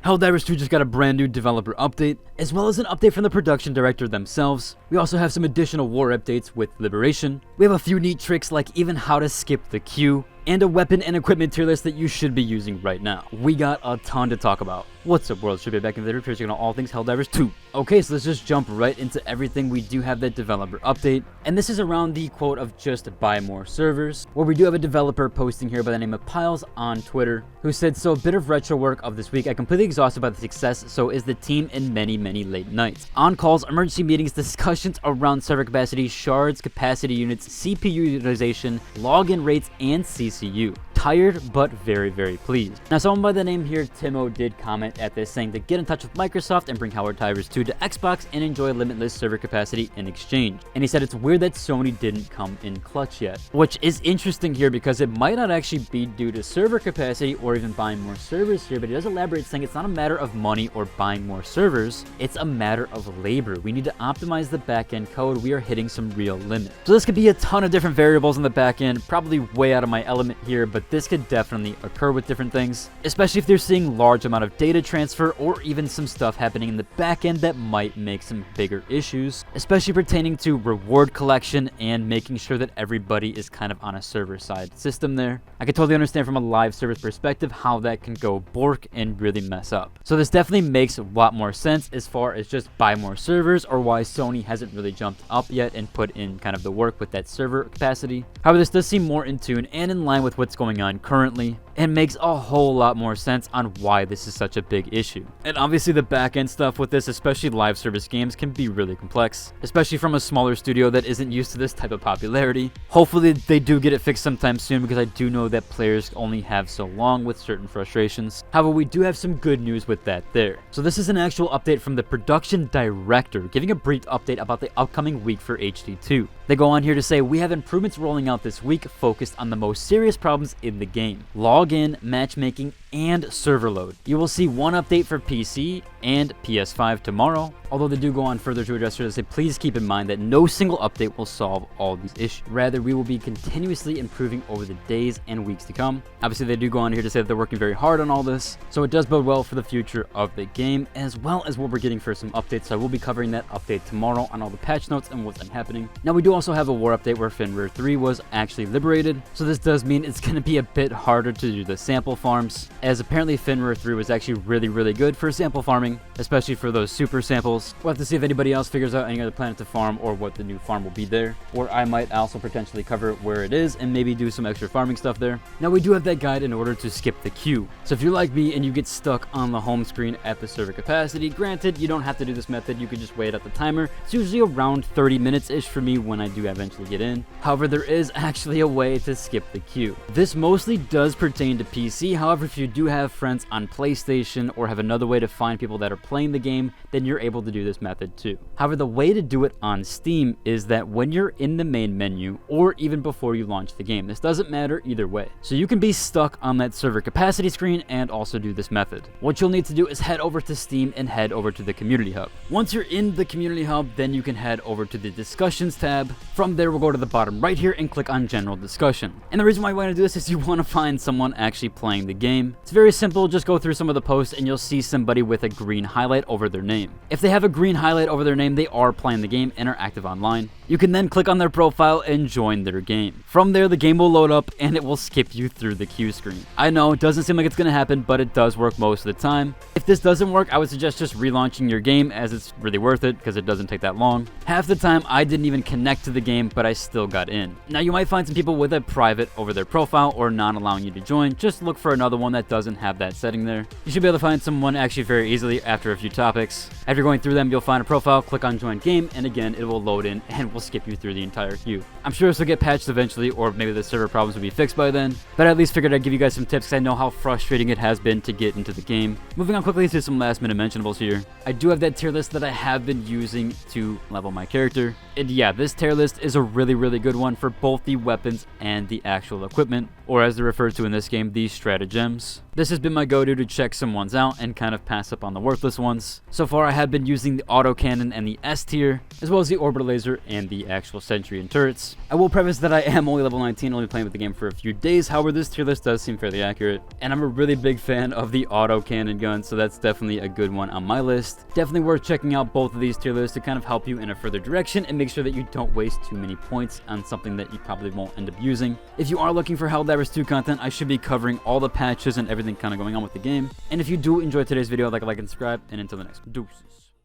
Helldivers 2 just got a brand new developer update, as well as an update from the production director themselves. We also have some additional war updates with Liberation. We have a few neat tricks like even how to skip the queue, and a weapon and equipment tier list that you should be using right now. We got a ton to talk about. What's up, world? Should be back in the video checking on all things Helldivers 2. Okay, so let's just jump right into everything. We do have that developer update, and this is around the quote of just buy more servers, where we do have a developer posting here by the name of Piles on Twitter, who said, so a bit of retro work of this week. I completely exhausted by the success, so is the team in many late nights. On calls, emergency meetings, discussions around server capacity, shards, capacity units, CPU utilization, login rates, and CCU. Tired, but very pleased. Now, someone by the name here, Timo, did comment at this saying to get in touch with Microsoft and bring Helldivers 2 to Xbox and enjoy limitless server capacity in exchange. And he said it's weird that Sony didn't come in clutch yet, which is interesting here because it might not actually be due to server capacity or even buying more servers here, but he does elaborate saying it's not a matter of money or buying more servers, it's a matter of labor. We need to optimize the backend code. We are hitting some real limits. So this could be a ton of different variables in the backend, probably way out of my element here, but this could definitely occur with different things, especially if they're seeing large amount of data transfer or even some stuff happening in the back end that might make some bigger issues, especially pertaining to reward collection and making sure that everybody is kind of on a server side system there. I can totally understand from a live service perspective how that can go bork and really mess up. So this definitely makes a lot more sense as far as just buy more servers, or why Sony hasn't really jumped up yet and put in kind of the work with that server capacity. However, this does seem more in tune and in line with what's going on currently, and makes a whole lot more sense on why this is such a big issue. And obviously the back-end stuff with this, especially live service games, can be really complex, especially from a smaller studio that isn't used to this type of popularity. Hopefully they do get it fixed sometime soon, because I do know that players only have so long with certain frustrations. However, we do have some good news with that there. So this is an actual update from the production director, giving a brief update about the upcoming week for HD2. They go on here to say, we have improvements rolling out this week focused on the most serious problems in the game: login, matchmaking, and server load. You will see one update for PC and PS5 tomorrow, although they do go on further to address it. They say, please keep in mind that no single update will solve all these issues. Rather, we will be continuously improving over the days and weeks to come. Obviously, they do go on here to say that they're working very hard on all this, so it does bode well for the future of the game, as well as what we're getting for some updates. So I will be covering that update tomorrow on all the patch notes and what's been happening. Now, we do also have a war update where Finward 3 was actually liberated, so this does mean it's going to be a bit harder to do the sample farms, as apparently Finward 3 was actually really good for sample farming, especially for those super samples. We'll have to see if anybody else figures out any other planet to farm or what the new farm will be there, or I might also potentially cover where it is and maybe do some extra farming stuff there. Now, we do have that guide in order to skip the queue, so if you're like me and you get stuck on the home screen at the server capacity, granted you don't have to do this method, you can just wait at the timer. It's usually around 30 minutes ish for me when I do eventually get in. However, there is actually a way to skip the queue. This mostly does pertain to PC. However, if you do have friends on PlayStation or have another way to find people that are playing the game, then you're able to do this method too. However, the way to do it on Steam is that when you're in the main menu, or even before you launch the game, this doesn't matter either way. So you can be stuck on that server capacity screen and also do this method. What you'll need to do is head over to Steam and head over to the community hub. Once you're in the community hub, then you can head over to the discussions tab. From there, we'll go to the bottom right here and click on general discussion. And the reason why you want to do this is you want to find someone actually playing the game. It's very simple. Just go through some of the posts and you'll see somebody with a green highlight over their name. If they have a green highlight over their name, they are playing the game and are active online. You can then click on their profile and join their game. From there, the game will load up and it will skip you through the queue screen. I know it doesn't seem like it's going to happen, but it does work most of the time. If this doesn't work, I would suggest just relaunching your game, as it's really worth it because it doesn't take that long. Half the time, I didn't even connect to the game, but I still got in. Now, you might find some people with a private over their profile or not allowing you to join. Just look for another one that doesn't have that setting there. You should be able to find someone actually very easily after a few topics. After going through them, you'll find a profile, click on join game, and again, it will load in and will skip you through the entire queue. I'm sure this will get patched eventually, or maybe the server problems will be fixed by then, but I at least figured I'd give you guys some tips because I know how frustrating it has been to get into the game. Moving on quickly to some last minute mentionables here. I do have that tier list that I have been using to level my character. And yeah, this tier list is a really good one for both the weapons and the actual equipment, or as they're referred to in this game, the stratagems. This has been my go-to to check some ones out and kind of pass up on the worthless ones. So far I have been using the autocannon and the S tier, as well as the orbital laser and the actual sentry and turrets. I will preface that I am only level 19, only playing with the game for a few days, however this tier list does seem fairly accurate. And I'm a really big fan of the autocannon gun, so that's definitely a good one on my list. Definitely worth checking out both of these tier lists to kind of help you in a further direction and make sure that you don't waste too many points on something that you probably won't end up using. If you are looking for Helldivers 2 content, I should be covering all the patches and everything kind of going on with the game. And if you do enjoy today's video, like and subscribe, and until the next one, deuces.